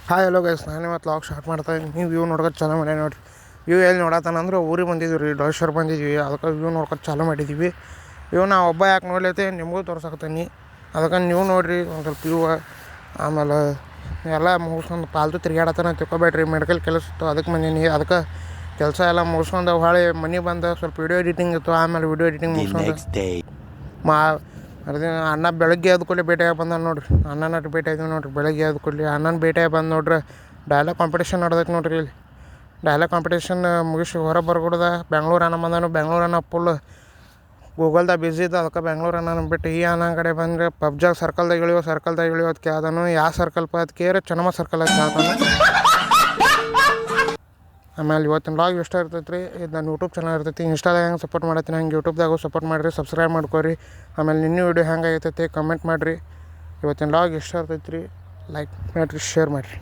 Hi hello guys, ನಾನು ಇವತ್ತು log start ಮಾಡ್ತಾಯಿದ್ದೀನಿ. ನೀವು ವ್ಯೂ ನೋಡ್ಕೊತ ಚಾಲೂ ಮಾಡಿ ನೋಡಿರಿ. ವ್ಯೂ ಎಲ್ಲಿ ನೋಡತ್ತಾನಂದ್ರೆ ಊರಿಗೆ ಬಂದಿದ್ದೀವಿ ರೀ, ಡೋಶ್ವರ್ ಬಂದಿದ್ದೀವಿ. ಅದಕ್ಕೆ ವ್ಯೂ ನೋಡ್ಕೊತ ಚಾಲೂ ಮಾಡಿದ್ದೀವಿ. ವ್ಯೂ ನಾ ಒಬ್ಬ ಯಾಕೆ ನೋಡ್ಲೈತೆ ನಿಮಗೂ ತೋರ್ಸಕತ್ತೀನಿ. ಅದಕ್ಕೆ ನೀವು ನೋಡಿರಿ ಒಂದು ಸ್ವಲ್ಪ ವ್ಯೂ. ಆಮೇಲೆ ಎಲ್ಲ ಮುಗಿಸ್ಕೊಂಡು ಪಾಲ್ತು ತಿರ್ಗಾಡತ್ತಾನ ತಿಳ್ಕೊಬೇಡ್ರಿ. ಮೆಡಿಕಲ್ ಕೆಲಸ ಇತ್ತು ಅದಕ್ಕೆ ಬಂದೀನಿ. ಅದಕ್ಕೆ ಕೆಲಸ ಎಲ್ಲ ಮುಗಿಸ್ಕೊಂಡು ಹೊಳೆ ಮನೆಗೆ ಬಂದು ಸ್ವಲ್ಪ ವೀಡಿಯೋ ಎಡಿಟಿಂಗ್ ಇತ್ತು. ಆಮೇಲೆ ವೀಡಿಯೋ ಎಡಿಟಿಂಗ್ ಮುಗಿಸ್ಕೊಂಡು ಅದೇ ಅಣ್ಣ ಬೆಳಗ್ಗೆ ಎದ್ದು ಕೂಡಲೇ ಭೇಟಿಯಾಗಿ ಬಂದ ನೋಡ್ರಿ. ಅಣ್ಣನ ಭೇಟಿ ಆಯ್ತು ನೋಡ್ರಿ. ಬೆಳಗ್ಗೆ ಎದ್ದು ಕೂಡಲೇ ಅಣ್ಣನ ಭೇಟಿಯಾಗಿ ಬಂದು ನೋಡ್ರಿ. ಡೈಲಾಗ್ ಕಾಂಪಿಟೇಷನ್ ನಡೆದೈತೆ ನೋಡ್ರಿ. ಇಲ್ಲಿ ಡೈಲಾಗ್ ಕಾಂಪಿಟೇಷನ್ ಮುಗಿಸಿ ಹೊರಗೆ ಬರ್ಕೊಡ್ದ. ಬೆಂಗ್ಳೂರು ಅಣ್ಣ ಬಂದಾನು. ಬೆಂಗ್ಳೂರು ಅಣ್ಣ ಫುಲ್ ಗೂಗಲ್ದಾಗ ಬಿಸಿ ಇದ್ದ. ಅದಕ್ಕೆ ಬೆಂಗ್ಳೂರು ಅಣ್ಣ ಬಿಟ್ಟು ಈ ಅಣ್ಣ ಕಡೆ ಬಂದರೆ ಪಬ್ಜಾಗ ಸರ್ಕಲ್ದಾಗ ಇಳಿಯೋ ಅದು ಕೇಳ್ದಾನು. ಯಾವ ಸರ್ಕಲ್ ಅದು ಕೇರೆ ಚೆನ್ನಮ್ಮ ಸರ್ಕಲ್ ಅದು ಕೇಳ್ತಾನು. ಆಮೇಲೆ ಇವತ್ತಿನ ಲಾಗ್ ಇಷ್ಟ ಇರ್ತೈತೆ ರೀ. ಇದು ನನ್ನ ಯೂಟ್ಯೂಬ್ ಚಾನಲ್ ಇರ್ತೈತಿ. ಇನ್ಸ್ಟಾದಾಗ ಹೆಂಗೆ ಸಪೋರ್ಟ್ ಮಾಡತ್ತೀನಿ ಹಂಗೆ ಯೂಟ್ಯೂಬ್ದಾಗೂ ಸಪೋರ್ಟ್ ಮಾಡಿರಿ. ಸಬ್ಸ್ಕ್ರೈಬ್ ಮಾಡ್ಕೊರಿ. ಆಮೇಲೆ ನಿನ್ನ ವೀಡಿಯೋ ಹೆಂಗೆ ಆಗೈತೈತಿ ಕಮೆಂಟ್ ಮಾಡಿರಿ. ಇವತ್ತಿನ ಲಾಗ್ ಇಷ್ಟ ಇರ್ತೈತೆ ರೀ. ಲೈಕ್ ಮಾಡಿರಿ, ಶೇರ್ ಮಾಡಿರಿ.